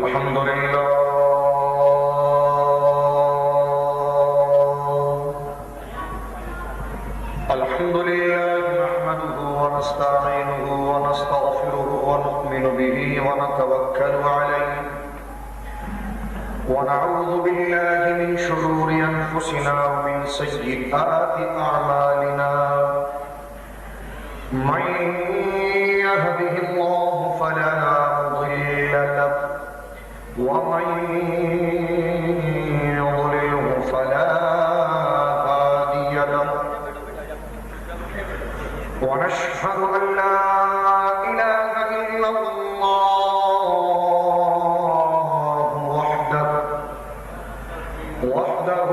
الحمد لله نحمده ونستعينه ونستغفره ونؤمن به ونتوكل عليه ونعوذ بالله من شرور أنفسنا ومن سيئات أعمالنا من يهده الله فلا مضل له ومن يضلله فلا هادي له ونشهد أن لا إله إلا الله وحده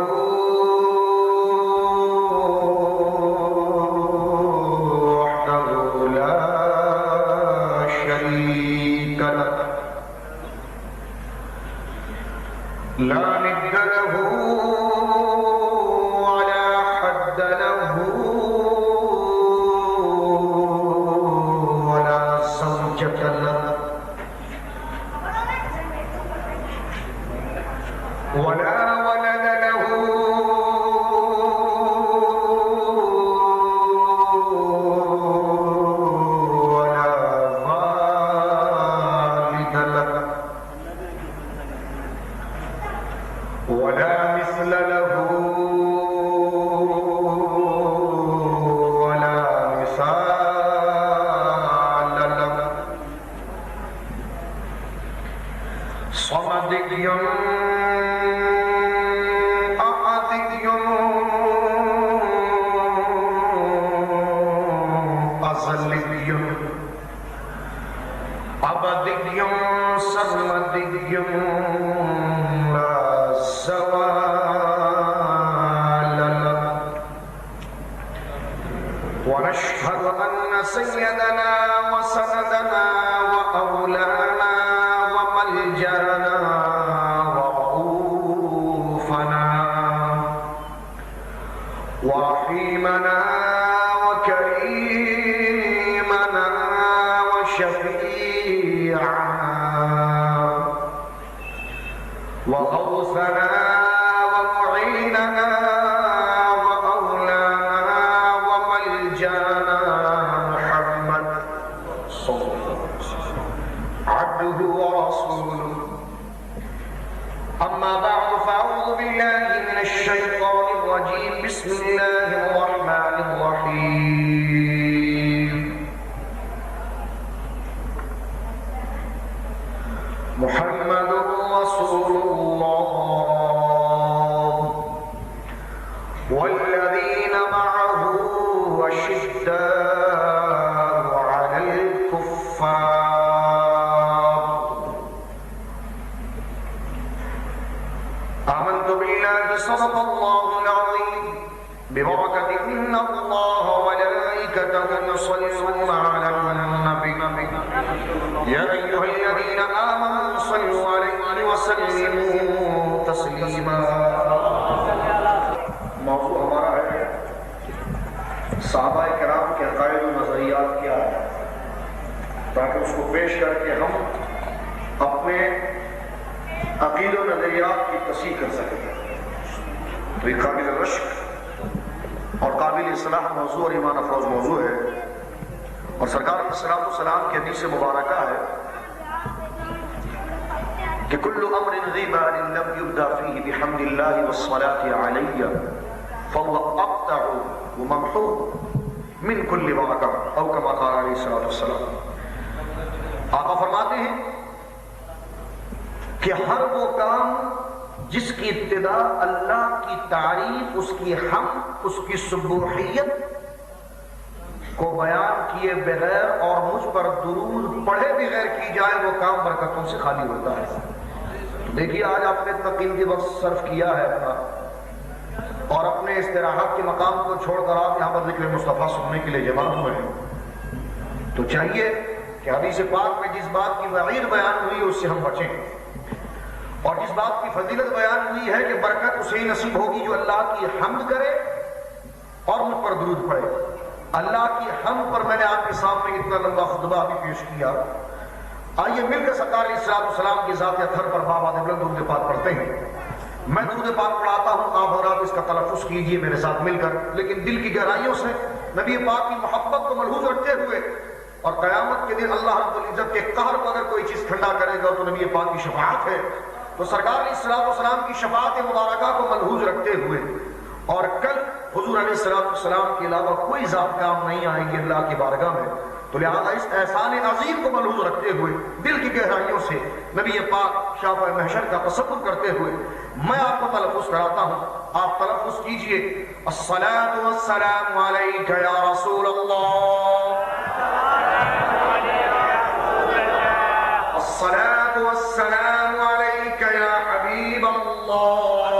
لا شريك له لا ند له ولا حد له ولا زوجة له ولا ولد له ولا والد له ولا مثل له ولا مثال له صمدي أحدي أزلي أبدي سرمدي لا زوال له ونشهد أن سيدنا وسندنا وأولانا وملجأنا ورؤوفنا ورحيمنا وكريمنا وشفيعنا وغوثنا ومعيننا وأولانا وملجأنا محمد صلى الله عليه وسلم عبده ورسوله أما بعد فأعوذ بالله من الشيطان الرجيم بسم الله الرحمن الرحيم محمد رسول الله والذين معه أشداء على الكفار آمنت بالله صدق الله العظيم ببركة إن الله وملائكته يصلون على النبي يا أيها الذين آمنوا صلوا عليه وسلموا تسليما موضوع ہمارا ہے صحابہ کرام کے عقائد و نظریات کیا ہے، تاکہ اس کو پیش کر کے ہم اپنے عقید و نظریات کی تصحیح کر سکیں۔ تو یہ قابل رشک اور قابل اصلاح موضوع اور ایمان افروز موضوع ہے، اور سرکار علیہ الصلوۃ والسلام کی حدیث مبارکہ ہے کہ کل امر ذی بال لم یبدا فیہ بحمد اللہ والصلاۃ علیہ فهو اقطع وممحو من کل برکہ، او کما قال علیہ الصلوۃ والسلام۔ آقا فرماتے ہیں کہ ہر وہ کام جس کی ابتدا اللہ کی تعریف، اس کی حمد، اس کی سبوحیت کو بیان کیے بغیر اور مجھ پر درود پڑھے بغیر کی جائے، وہ کام برکتوں سے خالی ہوتا ہے۔ دیکھیے آج آپ نے اتنا قیمتی وقت صرف کیا ہے اپنا، اور اپنے استراحت کے مقام کو چھوڑ کر آپ یہاں پر ذکر مصطفیٰ سننے کے لیے جمع ہوئے ہیں، تو چاہیے کہ حدیث پاک میں جس بات کی وعید بیان ہوئی ہے اس سے ہم بچیں، اور جس بات کی فضیلت بیان ہوئی ہے کہ برکت اسے ہی نصیب ہوگی جو اللہ کی حمد کرے اور مجھ پر درود پڑھے۔ اللہ کی حمد پر میں نے آپ کے سامنے اتنا لمبا خطبہ بھی پیش کیا، آئیے مل کر سرکار علیہ السلام کی ذات اطہر پر بابا بلند درود پاک پڑھتے ہیں. میں درود پاک پڑھاتا ہوں، آپ حضرات اس کا تلفظ کیجئے میرے ساتھ مل کر، لیکن دل کی گہرائیوں سے نبی پاک کی محبت کو ملحوظ رکھتے ہوئے. اور قیامت کے دن اللہ رب العزت کے قہر کو اگر کوئی چیز ٹھنڈا کرے گا تو نبی پاک کی شفاعت ہے. تو سرکار علیہ السلام کی شفاعت مبارکہ کو ملحوظ رکھتے ہوئے، اور کل حضور علیہ السلام کے علاوہ کوئی ذات کام نہیں آئیں گے اللہ کی بارگاہ میں، تو لہذا اس احسان عظیم کو ملحوظ رکھتے ہوئے دل کی گہرائیوں سے نبی پاک شافع محشر کا تصور کرتے ہوئے میں آپ کو تلفظ کراتا ہوں. آپ تلفظ کیجئے الصلاۃ والسلام علیک یا رسول اللہ، الصلاۃ والسلام علیک یا حبیب اللہ.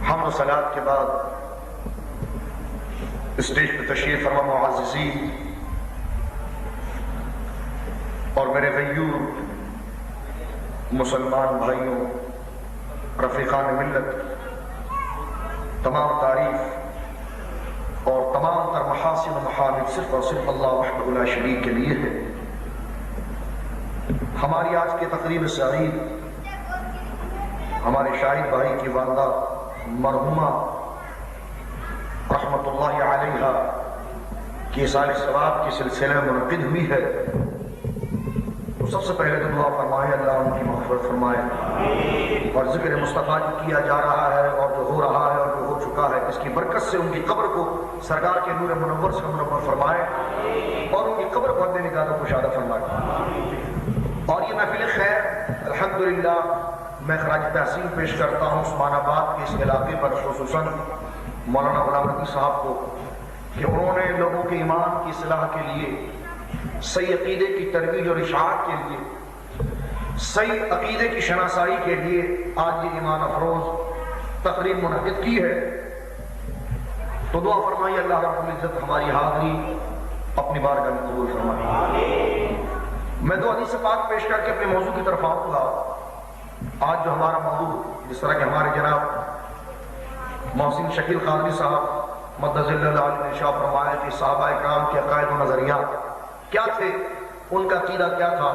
حمد و صلات کے بعد اسٹیج پہ تشریف فرما معززین اور میرے غیور مسلمان بھائیوں، رفیقان ملت، تمام تعریف اور تمام تر محاسن و محامد صرف اور صرف اللہ وحدہ لا شریک کے لیے ہے. ہماری آج کی تقریب سعید ہمارے شاہد بھائی کی والدہ مرحومہ رحمت اللہ علیہا کی سال ثواب کی سلسلے میں منعقد ہوئی ہے. تو سب سے پہلے تو دعا فرمائے اللہ ان کی مغفرت فرمائے، اور ذکر مصطفیٰ جو کیا جا رہا ہے اور جو ہو رہا ہے اور جو ہو چکا ہے اس کی برکت سے ان کی قبر کو سرکار کے نور منور سے منور فرمائے اور ان کی قبر کو حد نگاہ کو کشادہ فرمائے. اور یہ محفل خیر الحمدللہ میں خراج تحسین پیش کرتا ہوں عثمان آباد کے اس علاقے پر، خصوصاً مولانا غلام نبی صاحب کو، کہ انہوں نے لوگوں کے ایمان کی اصلاح کے لیے، صحیح عقیدے کی ترویج اور اشاعت کے لیے، صحیح عقیدے کی شناسائی کے لیے آج یہ ایمان افروز تقریب منعقد کی ہے. تو دعا فرمائیے اللہ رب العزت ہماری حاضری اپنی بارگاہ میں قبول فرمائے. میں دو حدیث پاک پیش کر کے اپنے موضوع کی طرف آؤں گا. آج جو ہمارا موضوع، جس طرح کہ ہمارے جناب محسن شکیل قادری صاحب مدظ اللہ علیہ نے شاہ فرمایا کہ صحابہ کرام کے عقائد و نظریات کیا تھے، ان کا عقیدہ کیا تھا.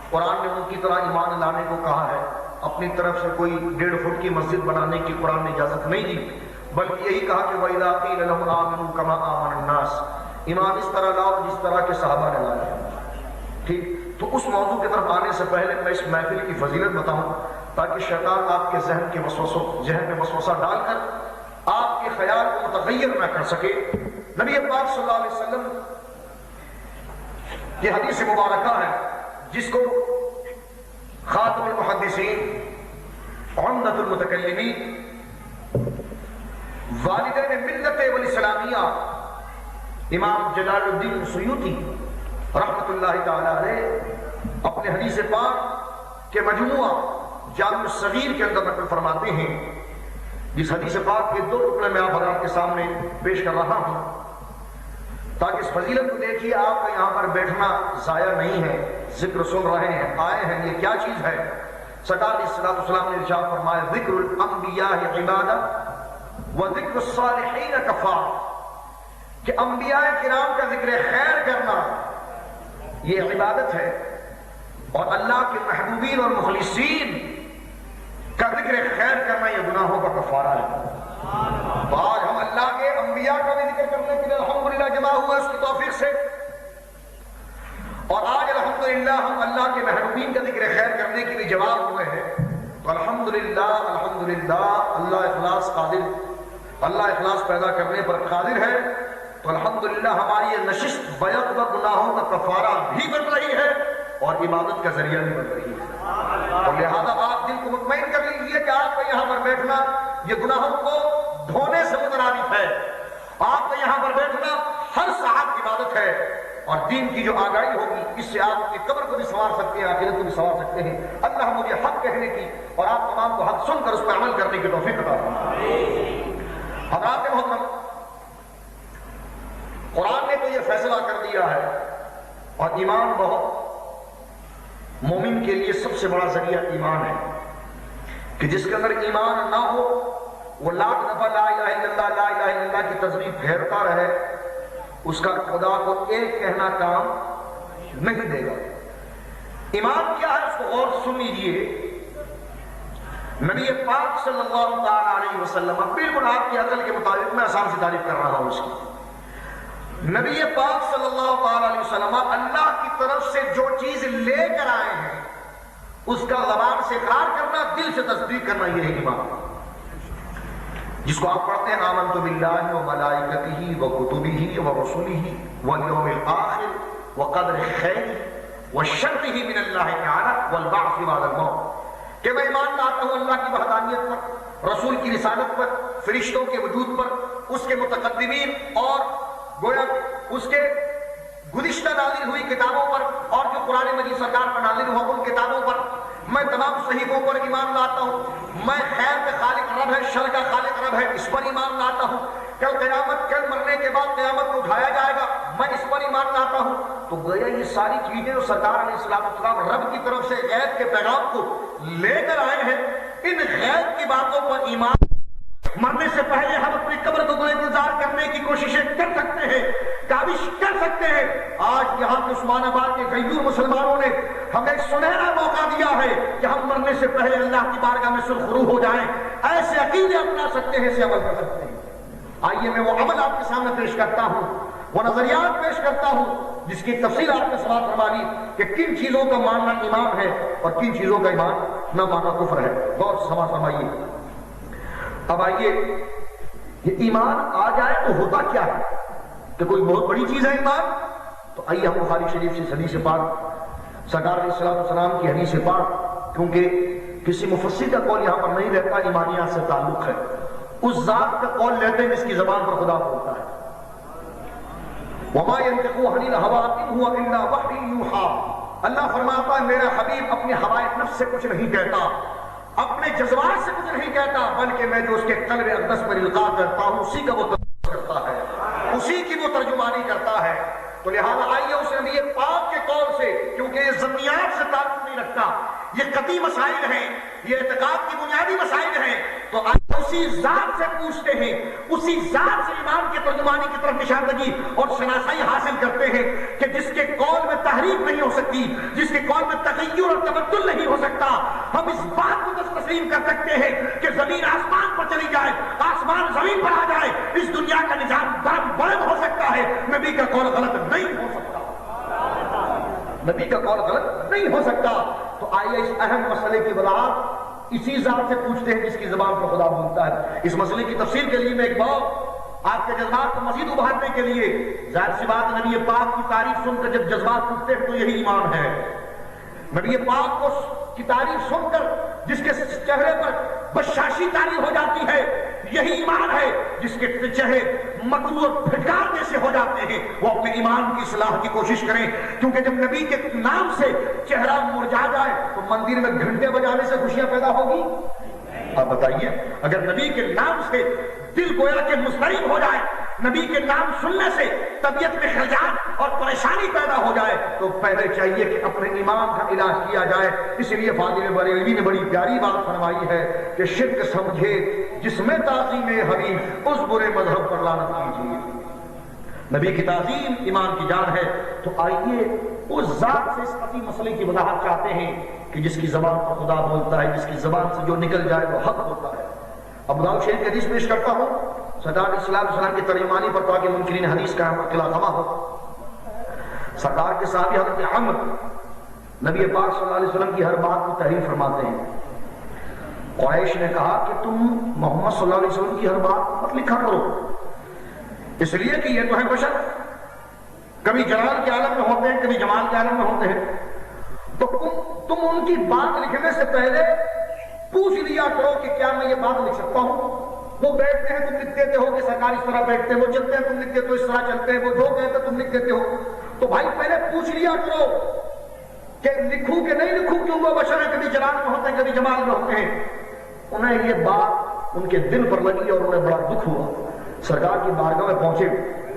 قرآن نے ان کی طرح ایمان لانے کو کہا ہے، اپنی طرف سے کوئی 1.5 فٹ کی مسجد بنانے کی قرآن نے اجازت نہیں دی، بلکہ یہی کہا کہ وَإِذَا قِيلَ لَهُمْ آمِنُوا كَمَا آمَنَ النَّاسُ، ایمان اس طرح لاؤ جس طرح کے صحابہ نے لایا. ٹھیک، تو اس موضوع کی طرف آنے سے پہلے میں اس محفل کی فضیلت بتاؤں تاکہ شیطان آپ کے ذہن میں وسوسہ ڈال کر آپ کے خیال کو متغیر نہ کر سکے. نبی پاک صلی اللہ علیہ وسلم کی حدیث مبارکہ ہے جس کو خاتم المحدثین، عمدۃ المتکلمین، والدین ملت والاسلامیہ امام جلال الدین سیوطی رحمت اللہ تعالی علیہ اپنے حدیث پاک کے مجموعہ جامع الصغیر کے اندر نقل فرماتے ہیں. جس حدیث پاک کے 2 ٹکڑے میں آپ حضرات کے سامنے پیش کر رہا ہوں تاکہ اس فضیلت کو دیکھیے. آپ کا یہاں پر بیٹھنا ضائع نہیں ہے، ذکر سن رہے ہیں، آئے ہیں، یہ کیا چیز ہے. سرکار علیہ السلام نے ارشاد فرمایا ذکر الانبیاء عبادہ و ذکر الصالحین کفار، کہ انبیاء کرام کا ذکر خیر کرنا یہ عبادت ہے، اور اللہ کے محبوبین اور مخلصین کا ذکر خیر کرنا یہ گناہوں کا کفارہ ہے. آج ہم اللہ کے انبیاء کا بھی ذکر کرنے کے لیے الحمدللہ جمع ہوئے اس کی توفیق سے، اور آج الحمدللہ ہم اللہ کے محبوبین کا ذکر خیر کرنے کے لیے جواب ہوئے ہیں. تو الحمدللہ اللہ اخلاص قادر، اللہ اخلاص پیدا کرنے پر قادر ہے. تو الحمدللہ ہماری یہ نشست بیعت و گناہوں کا کفارہ بھی بن رہی ہے اور عبادت کا ذریعہ بھی بن رہی ہے. اور لہذا آپ دل کو مطمئن کر لیجیے کہ آپ کا یہاں پر بیٹھنا یہ گناہوں کو دھونے سے مترادف ہے. آپ کا یہاں پر بیٹھنا ہر ساعت عبادت ہے، اور دین کی جو آگاہی ہوگی اس سے آپ اپنی قبر کو بھی سنوار سکتے ہیں، آخرت کو بھی سنوار سکتے ہیں. اللہ مجھے حق کہنے کی اور آپ تمام کو حق سن کر اس پر عمل کرنے کی توفیق عطا فرمائے. حضرات محترم، قرآن نے تو یہ فیصلہ کر دیا ہے، اور ایمان بہت مومن کے لیے سب سے بڑا ذریعہ ایمان ہے، کہ جس کے اندر ایمان نہ ہو وہ لاکھ دفعہ لا الہ الا اللہ لا الہ الا اللہ کی تسبیح پھیرتا رہے، اس کا خدا کو ایک کہنا کام نہیں دے گا۔ ایمان کیا ہے اس کو غور سے سن لیجیے۔ نبی پاک صلی اللہ تعالی علیہ وسلم، بالکل آپ کی عقل کے مطابق میں آسان سے تعریف کر رہا ہوں اس کی، نبی پاک صلی اللہ تعالی علیہ وسلم اللہ کی طرف سے جو چیز لے کر آئے ہیں اس کا زبان سے اقرار کرنا، دل سے تصدیق کرنا، یہ ہے ایمان، جس کو آپ پڑھتے ہیں آمنت باللہ و ملائکتہ و کتبہ و رسلہ والیوم الآخر وقدر خیر وشرہ من اللہ تعالی والبعث بعد الموت، کہ میں ایمان لاتا ہوں اللہ کی وحدانیت پر، رسول کی رسالت پر، فرشتوں کے وجود پر، اس کے متقدمین اور گویا اس کے گزشتہ نازل ہوئی کتابوں پر، اور جو قرآن مجید سرکار پر نازل ہوا ان کتابوں پر، میں تمام صحیفوں پر ایمان لاتا ہوں، میں خیر کا خالق رب ہے، شر کا خالق رب ہے، اس پر ایمان لاتا ہوں، کل قیامت، کل مرنے کے بعد قیامت کو اٹھایا جائے گا، میں اس پر ایمان لاتا ہوں۔ تو گویا یہ ساری چیزیں جو سرکار علیہ السلام رب کی طرف سے غیب کے پیغام کو لے کر آئے ہیں، ان غیب کی باتوں پر ایمان، مرنے سے پہلے ہم اپنی قبر کو انتظار کرنے کی کوششیں کر سکتے ہیں، کاوش کر سکتے ہیں۔ آج یہاں کے عثمان آباد کے غیور مسلمانوں نے ہمیں ایک سنہرا موقع دیا ہے کہ ہم مرنے سے پہلے اللہ کی بارگاہ میں سرخرو ہو جائیں، ایسے عقیدے اپنا سکتے ہیں، ایسے عمل کر سکتے ہیں۔ آئیے میں وہ عمل آپ کے سامنے پیش کرتا ہوں، وہ نظریات پیش کرتا ہوں جس کی تفصیل آپ نے سماعت فرما لی کہ کن چیزوں کا ماننا ایمان ہے اور کن چیزوں کا ایمان نہ ماننا کفر ہے۔ غور سے سماعت فرمائیے۔ اب آئیے، یہ ایمان آ جائے تو ہوتا کیا ہے، کہ کوئی بہت بڑی چیز ہے ایمان؟ تو آئیے ہم بخاری شریف سے حدیث پاک، سرکار علیہ السلام کی حدیث پاک، کیونکہ کسی مفسر کا قول یہاں پر نہیں رہتا، ایمانیات سے تعلق ہے، اس ذات کا قول لیتے ہیں جس کی زبان پر خدا بولتا ہے۔ وَمَا يَنْطِقُ عَنِ الْهَوَىٰ إِنْ هُوَ إِلَّا وَحْيٌ يُوحَىٰ، اللہ فرماتا ہے میرا حبیب اپنے ہوائے نفس سے کچھ نہیں کہتا، اپنے جذبات سے کچھ نہیں کہتا، بلکہ میں جو اس کے قلب اقدس پر القاء کرتا ہوں اسی کا وہ ترجمہ کرتا ہے، اسی کی وہ ترجمانی کرتا ہے۔ تو لہذا آئیے اس نبی پاک کے قول سے، کیونکہ یہ ضمنیات سے تعلق نہیں رکھتا، یہ قطعی مسائل ہیں، یہ اعتقاد کی بنیادی مسائل ہیں، تو آئیے اسی ذات سے پوچھتے ہیں، اسی ذات سے ایمان کی ترجمانی کی طرف نشاندگی اور شناسائی حاصل کرتے ہیں کہ جس کے قول میں تحریف نہیں ہو سکتی، جس کے قول میں تغیر اور تبدل نہیں ہو سکتا۔ ہم اس بات کو تسلیم کر سکتے ہیں کہ زمین آسمان پر چلی جائے، آسمان زمین پر آ جائے، اس دنیا کا نظام درم برم ہو سکتا ہے، نبی کا قول غلط نہیں ہو سکتا، نبی کا قول غلط نہیں ہو سکتا۔ تو آئیے اس اہم مسئلے کی وضاحت اسی ذات سے پوچھتے ہیں جس کی زبان پر خدا بولتا ہے۔ اس مسئلے کی تفسیر کے لیے میں ایک بات آپ کے جذبات کو مزید ابھارنے کے لیے، ظاہر سی بات نبی پاک کی تعریف سن کر جب جذبات ٹوٹتے ہیں تو یہی ایمان ہے۔ نبی پاک کو کی تعریف سن کر جس کے چہرے پر بشاشی تعریف ہو جاتی ہے، یہی ایمان ہے۔ جس کے چہرے مکروہ اور پھٹکارنے سے ہو جاتے ہیں، وہ اپنے ایمان کی اصلاح کی کوشش کریں، کیونکہ جب نبی کے نام سے چہرہ مرجھا جائے تو مندر میں گھنٹے بجانے سے خوشیاں پیدا ہوگی؟ آپ بتائیے، اگر نبی کے نام سے دل گویا کے مضطرب ہو جائے، نبی کے نام سننے سے طبیعت میں خلجان اور پریشانی پیدا ہو جائے، تو پہلے چاہیے کہ اپنے ایمان کا علاج کیا جائے۔ اس لیے فاضل بریلوی نے بڑی پیاری بات فرمائی ہے کہ شرک سمجھے جس میں تعظیم حبیب، اس برے مذہب پر لعنت کیجیے۔ نبی کی تعظیم ایمان کی جان ہے۔ تو آئیے اس ذات سے اس قطعی مسئلے کی وضاحت چاہتے ہیں کہ جس کی زبان پر خدا بولتا ہے، جس کی زبان سے جو نکل جائے وہ حق ہوتا ہے۔ ابو داؤد شریف کی حدیث پیش کرتا ہوں سرکار علیہ السلام کی ترجمانی پر تاکہ منکرین حدیث کا اطلاع خما ہو۔ سرکار کے صحابی حضرت عمرو نبی پاک صلی اللہ علیہ وسلم کی ہر بات کی تحریر فرماتے ہیں۔ قریش نے کہا کہ تم محمد صلی اللہ علیہ وسلم کی ہر بات مت لکھا کرو، اس لیے کہ یہ تو ہے بشر، کبھی جلال کے عالم میں ہوتے ہیں، کبھی جمال کے عالم میں ہوتے ہیں، تو تم ان کی بات لکھنے سے پہلے پوچھ لیا کرو کہ کیا میں یہ بات لکھ سکتا ہوں۔ وہ بیٹھتے ہیں تم لکھ دیتے ہو کہ سرکار اس طرح بیٹھتے ہیں، وہ چلتے ہیں تم لکھ دیتے ہو اس طرح چلتے ہیں، وہ جو کہتے ہیں تم لکھ دیتے ہو۔ تو بھائی پہلے پوچھ لیا کرو کہ لکھوں کہ نہیں لکھوں، کیوں وہ بشر ہیں، کبھی جلال میں ہوتے ہیں کبھی جمال میں ہوتے ہیں۔ انہیں یہ بات ان کے دل پر لگی اور انہیں بڑا دکھ ہوا۔ سرکار کی بارگاہ میں پہنچے،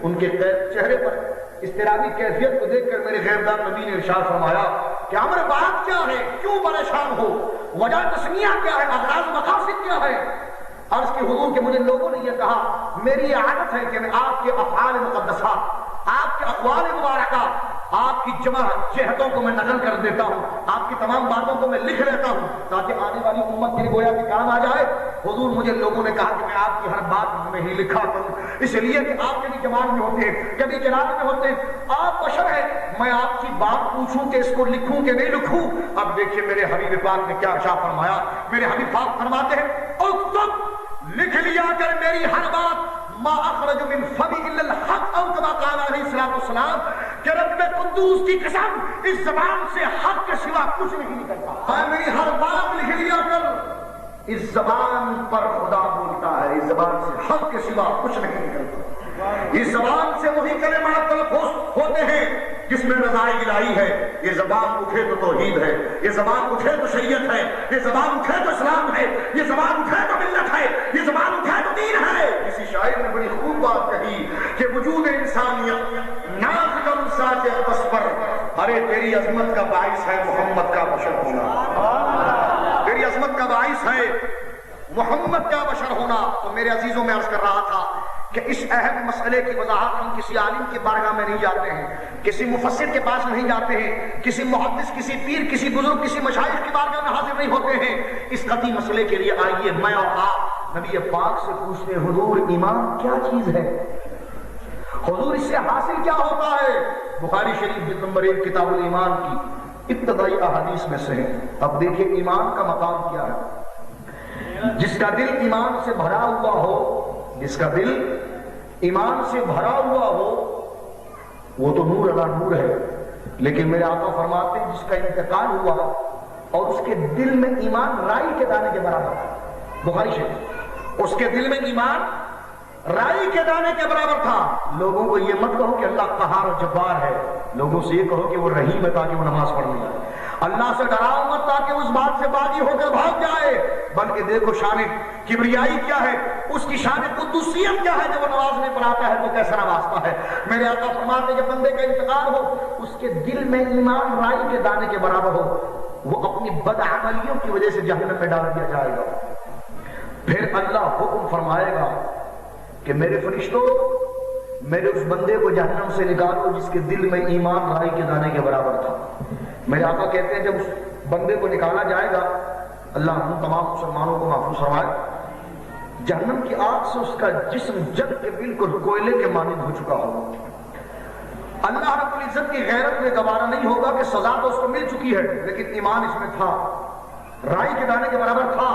ان کے چہرے پر اضطرابی کیفیت کو دیکھ کر میرے غیبدار نبی نے ارشاد فرمایا کہ عمرو بات کیا ہے، کیوں پریشان ہو، وجہ تسمیہ کیا ہے، اغراض مقاصد کیا ہے؟ عرض کی حضور کہ مجھے لوگوں نے یہ کہا میری یہ عادت ہے کہ میں آپ کے افعال مقدسہ، آپ کے اقوال مبارکہ، آپ کی جمع جہتوں کو میں نقل کر دیتا ہوں، آپ کی تمام باتوں کو میں لکھ لیتا ہوں تاکہ آنے والی امت کے لیے گویا کہ کام آ جائے۔ حضور مجھے لوگوں نے کہا کہ میں آپ کی ہر بات میں ہی لکھا کروں، اس لیے کہ آپ کبھی جمال میں ہوتے ہیں، کبھی جلال میں ہوتے ہیں، آپ بشر ہیں، میں آپ کی بات پوچھوں کہ اس کو لکھوں کہ نہیں لکھوں۔ اب دیکھیے میرے حبیب پاک نے کیا ارشاد فرمایا، میرے حبیب پاک فرماتے ہیں اکتب، لکھ لیا کر میری ہر بات، ما اخرج من فمی الا الحق، او کما قال علیہ الصلوۃ والسلام، کہ رب قدوس کی قسم اس زبان سے حق کے سوا کچھ نہیں نکلتا، میری ہر بات لکھ لیا کر، اس زبان پر خدا بولتا ہے، اس زبان سے حق کے سوا کچھ نہیں نکلتا، اس زبان سے وہی کلمات تلفظ ہوتے ہیں جس میں رضائے الہی ہے، یہ زبان اٹھے تو توحید ہے، یہ زبان اٹھے تو شریعت ہے، یہ زبان اٹھے تو اسلام ہے، یہ زبان اٹھے تو ملت ہے، یہ زبان اٹھے تو دین ہے۔ کسی شاعر نے بڑی خوب بات کہی کہ وجود انسانیت ناخلم ساج بس پر، ارے تیری عظمت کا باعث ہے محمد کا بشر ہونا، تیری عظمت کا باعث ہے محمد کا بشر ہونا۔ تو میرے عزیزوں میں عرض کر رہا تھا کہ اس اہم مسئلے کی وضاحت ہم کسی عالم کی بارگاہ میں نہیں جاتے ہیں، کسی مفسر کے پاس نہیں جاتے ہیں، کسی محدث، کسی پیر، کسی بزرگ، کسی مشائخ کی بارگاہ میں حاضر نہیں ہوتے ہیں۔ اس قطعی مسئلے کے لیے آئیے میں اور آپ نبی پاک سے پوچھتے ہیں، حضور ایمان کیا چیز ہے؟ حضور اس سے حاصل کیا ہوتا ہے؟ بخاری شریف جلد نمبر 1 کتاب الایمان کی ابتدائی احادیث میں سے ہے۔ اب دیکھیں ایمان کا مقام کیا ہے۔ جس کا دل ایمان سے بھرا ہوا ہو، جس کا دل ایمان سے بھرا ہوا ہو وہ تو نور علی نور ہے، لیکن میرے آقا فرماتے ہیں جس کا انتقال ہوا اور اس کے دل میں ایمان رائی کے دانے کے برابر تھا، بخاری شریف، اس کے دل میں ایمان رائی کے دانے کے برابر تھا۔ لوگوں کو یہ مت کہو کہ اللہ قہار و جبار ہے، لوگوں سے یہ کہو کہ وہ رحیم ہے تاکہ وہ نماز پڑھنے جائے۔ اللہ سے ڈراؤ مت تاکہ اس بات سے باغی ہو کر بھاگ جائے، بلکہ دیکھو شان کبریائی کیا ہے، اس کی شان قدوسیت کیا ہے، جب وہ نماز نہیں پڑھاتا ہے تو کیسا نوازتا ہے۔ میرے آقا فرماتے ہیں جب بندے کا انتقال ہو، اس کے دل میں ایمان رائی کے دانے کے برابر ہو، وہ اپنی بدعملیوں کی وجہ سے جہنم میں ڈال دیا جائے گا۔ پھر اللہ حکم فرمائے گا کہ میرے فرشتوں، میرے اس بندے کو جہنم سے نکالو جس کے دل میں ایمان رائی کے دانے کے برابر تھا۔ میرے آقا کہتے ہیں جب اس بندے کو نکالا جائے گا، اللہ ہم تمام مسلمانوں کو محفوظ فرمائے، جہنم کی آگ سے اس کا جسم جل کے بالکل کوئلے کے مانند ہو چکا ہوگا۔ اللہ رب العزت کی غیرت میں گوارا نہیں ہوگا کہ سزا تو اس کو مل چکی ہے، لیکن ایمان اس میں تھا، رائی کے دانے کے برابر تھا۔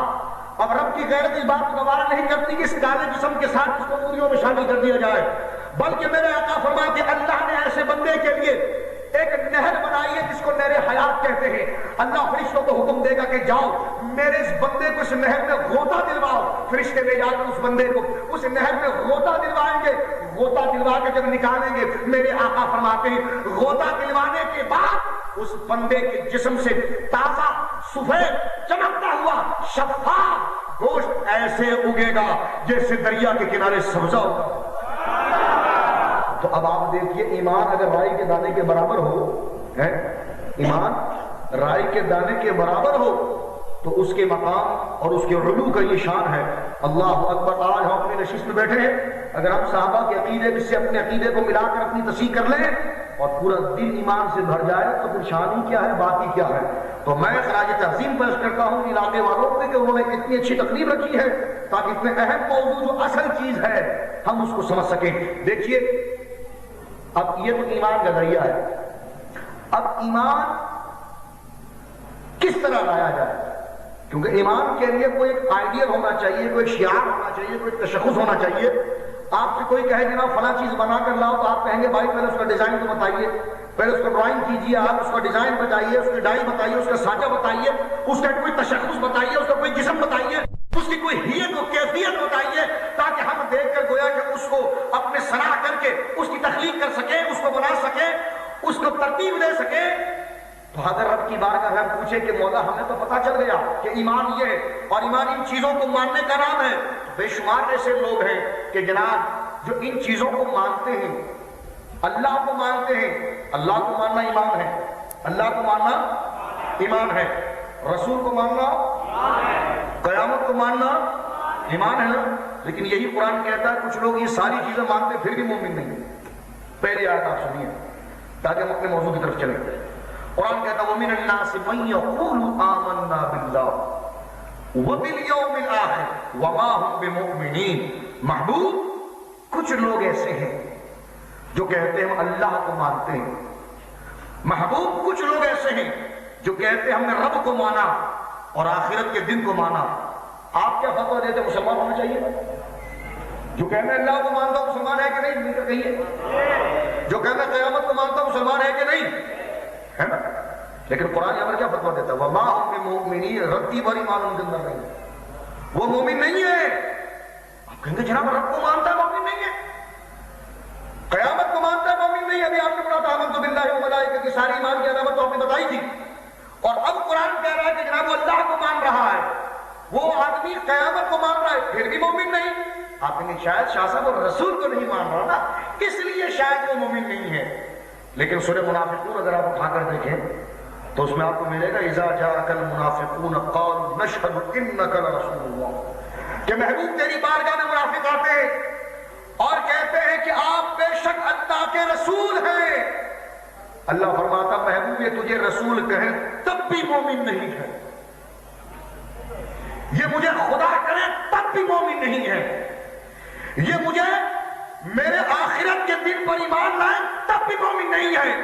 اب رب کی غیرت اس بات کو گوارا نہیں کرتی کہ اس کالے جسم کے ساتھ اس کو موریوں میں شامل کر دیا جائے، بلکہ میرے آقا فرماتے ہیں اللہ نے ایسے بندے کے لیے ایک نہر بنائی ہے جس کو نہر حیات کہتے ہیں۔ اللہ فرشتوں کو حکم دے گا کہ جاؤ میرے اس بندے کو اس نہر میں غوطہ دلواؤ۔ فرشتے لے جا کر اس بندے کو اس نہر میں غوطہ دلوائیں گے، غوطہ دلوا کے جب نکالیں گے، میرے آقا فرماتے ہیں غوطہ دلوانے کے بعد اس بندے کے جسم سے تازہ سفید چمکتا ہوا شفاف گوشت ایسے اگے گا جیسے دریا کے کنارے سبزہ ہوگا۔ تو اب آپ دیکھیے ایمان اگر رائی کے دانے کے برابر ہو، ایمان رائی کے دانے کے برابر ہو تو اس کے مقام اور اس کے علو کا یہ شان ہے۔ اللہ اکبر۔ آج ہم اپنے نشست میں بیٹھے ہیں، اگر ہم صحابہ کے عقیدے سے اپنے عقیدے کو ملا کر اپنی تصحیح کر لیں اور پورا دل ایمان سے بھر جائے تو پھر شان ہی کیا ہے، بات ہی کیا ہے۔ تو میں خراج تعظیم پیش کرتا ہوں علاقے والوں پہ کہ انہوں نے اتنی اچھی تقریب رکھی ہے تاکہ اتنے اہم موضوع جو اصل چیز ہے ہم اس کو سمجھ سکیں۔ دیکھیے اب یہ تو ایمان کا ذریعہ ہے، اب ایمان کس طرح لایا جائے؟ کیونکہ ایمان کے لیے کوئی ایک آئیڈیل ہونا چاہیے، کوئی شعار ہونا چاہیے، کوئی تشخص ہونا چاہیے۔ آپ سے کوئی کہے جناب فلاں چیز بنا کر لاؤ تو آپ کہیں گے بھائی پہلے اس کا ڈیزائن تو بتائیے، پہلے اس کا ڈرائنگ کیجیے، آپ اس کا ڈیزائن بتائیے، اس کی ڈائی بتائیے، اس کا سانچہ بتائیے، اس کا کوئی تشخص بتائیے، اس کا کوئی جسم بتائیے، اس کی کوئی حیت و کیفیت بتائیے تاکہ ہم دیکھ کر گویا کہ اس کو اپنے صنع کر کے اس کی تخلیق کر سکیں، اس کو بنا سکیں، اس کو ترتیب دے سکیں۔ تو اگر رب کی بارگاہ میں پوچھے کہ مولا ہمیں تو پتا چل گیا کہ ایمان یہ ہے اور ایمان ان چیزوں کو ماننے کا نام ہے، بے شمار ایسے لوگ ہیں کہ جناب جو ان چیزوں کو مانتے ہیں، اللہ کو مانتے ہیں، اللہ کو ماننا ایمان ہے، اللہ کو ماننا ایمان ہے، رسول کو ماننا، قیامت کو ماننا ایمان ہے نا؟ لیکن یہی قرآن کہتا ہے کچھ لوگ یہ ساری چیزیں مانتے پھر بھی مومن نہیں ہیں۔ پہلی آیت آپ سنیے تاکہ ہم اپنے موضوع کی طرف چلیں۔ قرآن کہتا ہے وَمِنَ النَّاسِ مَن يَقُولُ آمَنَّا بِاللَّهِ وَبِالْيَوْمِ الْآخِرِ وَمَا هُمْ بِمُؤْمِنِينَ۔ محبوب کچھ لوگ ایسے ہیں جو کہتے ہیں ہم اللہ کو مانتے ہیں، محبوب کچھ لوگ ایسے ہیں جو کہتے ہیں ہم نے رب کو مانا اور آخرت کے دن کو مانا۔ آپ کیا فتویٰ دیتے مسلمان ہونا چاہیے؟ جو کہتے ہیں اللہ کو مانتا ہوں مسلمان ہے کہ نہیں؟ مل کر کہیے۔ جو کہتے ہیں قیامت کو مانتا ہوں مسلمان ہے کہ نہیں؟ ہے نا؟ لیکن قرآن یہاں پر کیا فتویٰ دیتا ہے وَمَا هُمْ بِمُؤْمِنِينَ، رتی بھری معلوم کے اندر نہیں، وہ مومن نہیں ہے۔ آپ کہیں گے جناب رب کو مانتا ہے مومن نہیں ہے، قیامت کو مانتا ہے مومن نہیں ہے۔ ابھی آپ نے پڑھا تھا آمنت باللہ وملائکتہ، ساری ایمان کی علامت تو آپ نے بتائی تھی، اور اب قرآن کہہ رہا ہے کہ جناب وہ اللہ کو مان رہا ہے، وہ آدمی قیامت کو مان رہا ہے پھر بھی مومن نہیں۔ آپ نے شاید شاہ صاحب وہ رسول کو نہیں مان رہا نا، اس لیے شاید وہ مومن نہیں ہے۔ لیکن سورہ منافقون اگر آپ اٹھا کر دیکھیں تو اس میں آپ کو ملے گا اذا جاءک المنافقون قالوا نشهد انک لرسول اللہ، کہ محبوب تیری بارگاہ میں منافق آتے ہیں اور کہتے ہیں کہ آپ بے شک اللہ کے رسول ہیں۔ اللہ فرماتا محبوب یہ تجھے رسول کہیں تب بھی مومن نہیں ہے، یہ مجھے خدا کرے تب بھی مومن نہیں ہے، یہ مجھے میرے آخرت کے دن پر ایمان لائیں تب بھی مومن نہیں ہے۔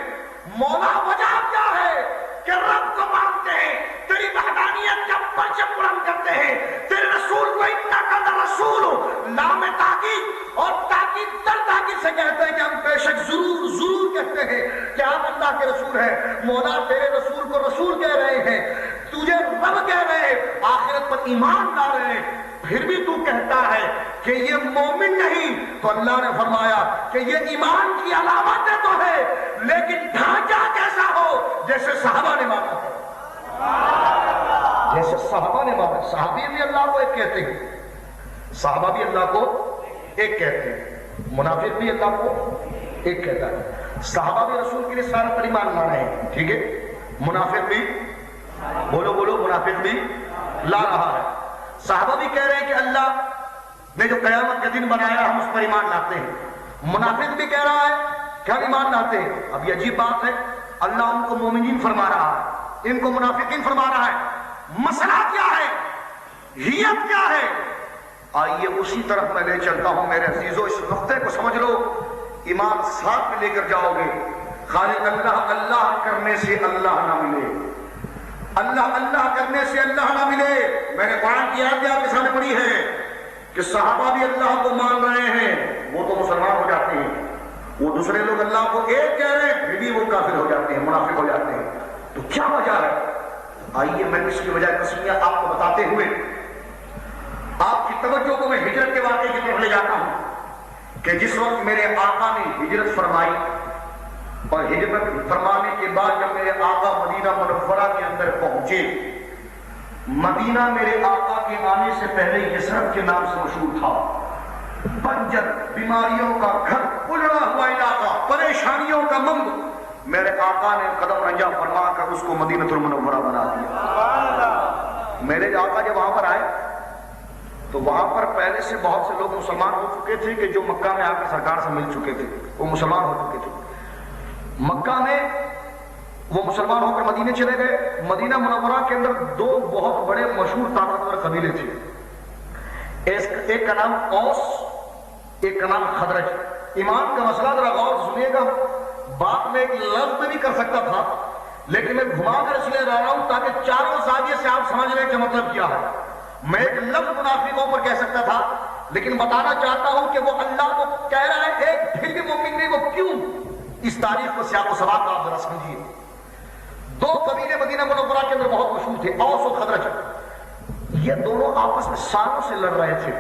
مولا وجہ کیا ہے کہ رب کو مانتے ہیں، تیری وحدانیت کا پرچم بلند کرتے ہیں، تیرے رسول کو انک لرسول، لام تاکید اور تاکید در تاکید سے کہتے ہیں کہ ہم بے شک ضرور ضرور کہتے ہیں کہ آپ اللہ کے رسول ہیں۔ مولا تیرے رسول کو رسول کہہ رہے ہیں، تجھے رب کہہ رہے ہیں، آخرت پر ایمان لا رہے ہیں، پھر بھی تو کہتا ہے کہ یہ مومن نہیں۔ تو اللہ نے فرمایا کہ یہ ایمان کی علامتیں تو ہے لیکن ڈھانچہ کیسا ہو جیسے صحابہ نے مانا، جیسے صحابہ نے مانا۔ صحابی بھی اللہ کو ایک کہتے ہیں، صحابہ بھی اللہ کو ایک کہتے ہیں، منافق بھی اللہ کو ایک کہتا ہے۔ صحابہ بھی رسول کے لیے سارا پر ایمان لا رہے ہیں، ٹھیک ہے، منافق بھی بولو بولو منافق بھی لا رہا ہے۔ صحابہ بھی کہہ رہے ہیں کہ اللہ نے جو قیامت کا دن بنایا ہم اس پر ایمان لاتے ہیں، منافق بھی کہہ رہا ہے کہ ہم ایمان لاتے ہیں۔ اب یہ عجیب بات ہے، اللہ ان کو مومنین فرما رہا ہے، ان کو منافقین فرما رہا ہے۔ مسئلہ کیا ہے، ہیت کیا ہے؟ آئیے اسی طرف میں لے چلتا ہوں میرے عزیزو، اس نقطے کو سمجھ لو، ایمان ساتھ میں لے کر جاؤ گے۔ خالق اللہ اللہ کرنے سے اللہ نہ ملے، اللہ اللہ کرنے سے اللہ نہ ملے۔ میں نے قرآن کی آیت آپ کے سامنے پڑھی ہے کہ صحابہ بھی اللہ کو مان رہے ہیں، وہ تو مسلمان ہو جاتے ہیں، وہ دوسرے لوگ اللہ کو ایک کہہ رہے ہیں پھر بھی وہ کافر ہو جاتے ہیں، منافق ہو جاتے ہیں۔ تو کیا وجہ ہے؟ آئیے میں اس کی وجہ تسمیہ آپ کو بتاتے ہوئے آپ کی توجہ کو میں ہجرت کے واقعے کی طرف لے جاتا ہوں کہ جس وقت میرے آقا نے ہجرت فرمائی اور ہجرت فرمانے کے بعد جب میرے آقا مدینہ منورہ کے اندر پہنچے، مدینہ میرے آقا کے آنے سے پہلے یثرب کے نام سے مشہور تھا، بنجر، بیماریوں کا گھر، اجڑا ہوا علاقہ، پریشانیوں کا منگ۔ میرے آقا نے قدم رنجا فرما کر اس کو مدینہ المنورہ بنا دیا۔ میرے آقا جب وہاں پر آئے تو وہاں پر پہلے سے بہت سے لوگ مسلمان ہو چکے تھے کہ جو مکہ میں آ کر سرکار سے مل چکے تھے، وہ مسلمان ہو چکے تھے۔ مکہ میں وہ مسلمان ہو کر مدینے چلے گئے۔ مدینہ منورہ کے اندر دو بہت بڑے مشہور طاقتور قبیلے تھے، ایک کا نام اوس، ایک کا نام خزرج۔ ایمان کا مسئلہ ذرا غور سے سنیے گا، بات میں ایک لفظ بھی نہیں کر سکتا تھا لیکن میں گھما کر اس لیے رہا ہوں تاکہ چاروں زاویے سے آپ سمجھ لیں کہ مطلب کیا ہے۔ میں ایک لفظ منافقوں پر کہہ سکتا تھا لیکن بتانا چاہتا ہوں کہ وہ اللہ کو کہہ رہا ہے ایک، پھر بھی مومن نہیں، وہ کیوں؟ اس تاریخ کو سیاق و سباق آپ ذرا سمجھیے۔ دو قبیلے مدینہ منورہ کے اندر بہت مشہور تھے، اوس و خزرج۔ یہ دونوں آپس میں سالوں سے لڑ رہے تھے،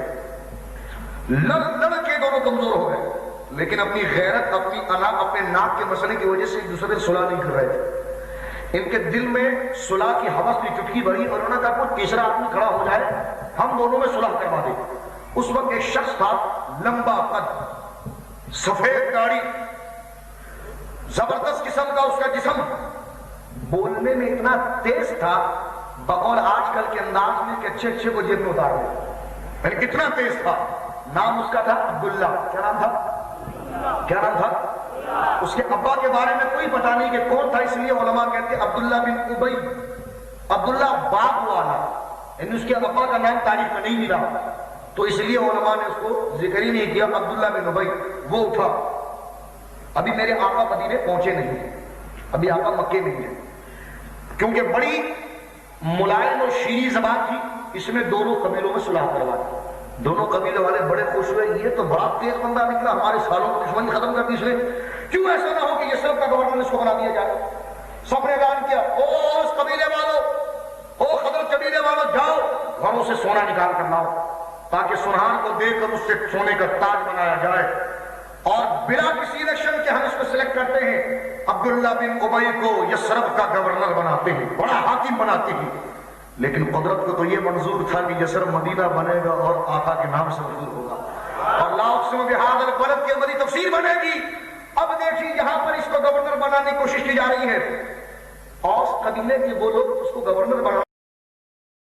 لڑ کے دونوں کمزور ہو گئے، لیکن اپنی غیرت، اپنی انا، اپنے ناک کے مسئلے کی وجہ سے ایک دوسرے سے صلح نہیں کر رہے تھے۔ ان کے دل میں صلح کی ہوس کی چٹکی بھری اور انہوں نے کہا کوئی تیسرا آدمی کھڑا ہو جائے ہم دونوں میں صلح کروا دیں۔ اس وقت ایک شخص تھا، لمبا قد، سفید داڑھی، زبردست قسم کا اس کا جسم، بولنے میں اتنا تیز تھا بقول آج کل کے انداز میں کہ اچھے کو جیب میں اتار دے۔ یعنی اتنا تیز تھا. نام اس کا تھا عبداللہ. کیا نام تھا؟ کیا نام تھا؟ اس کے ابا کے بارے میں کوئی پتہ نہیں کہ کون تھا، اس لیے علماء کہتے ہیں عبداللہ بن ابی. عبداللہ باغ والا، یعنی اس کے ابا کا نام تاریخ میں نہیں ملا، تو اس لیے علماء نے اس کو ذکر ہی نہیں کیا. عبداللہ بن ابی وہ اٹھا. ابھی میرے آقا مدینے پہنچے نہیں ہیں، ابھی آقا مکے میں ہیں، کیونکہ بڑی ملائم اور شیریں زبان تھی. اس میں دونوں قبیلوں میں صلح کروا دی. دونوں قبیلے والے بڑے خوش ہوئے، یہ تو بڑا تیز بندہ نکلا، ہمارے سالوں کی دشمنی ختم کر دی اس نے. کیوں ایسا نہ ہو کہ یہ سب کا گورنر اس کو بنا دیا جائے. سب نے اعلان کیا، او اس قبیلے والوں، او خضر قبیلے والوں، جاؤ گھروں سے سونا نکال کر لاؤ تاکہ سنہان کو دیکھ کر اس سے سونے کا تاج بنایا جائے. اور بلا کسی الیکشن کے ہم اس کو سلیکٹ کرتے ہیں، عبداللہ بن ابی کو یثرب کا گورنر بناتے ہیں، بڑا حاکم بناتے ہیں. لیکن قدرت کو تو یہ منظور تھا کہ یثرب مدینہ بنے گا اور آقا کے نام سے منظور ہوگا. اور لا اقسم بہذا البلد کی عملی تفسیر بنے گی. اب دیکھیے یہاں پر اس کو گورنر بنانے کی کوشش کی جا رہی ہے. اوس قبیلے کے وہ لوگ اس کو گورنر بنا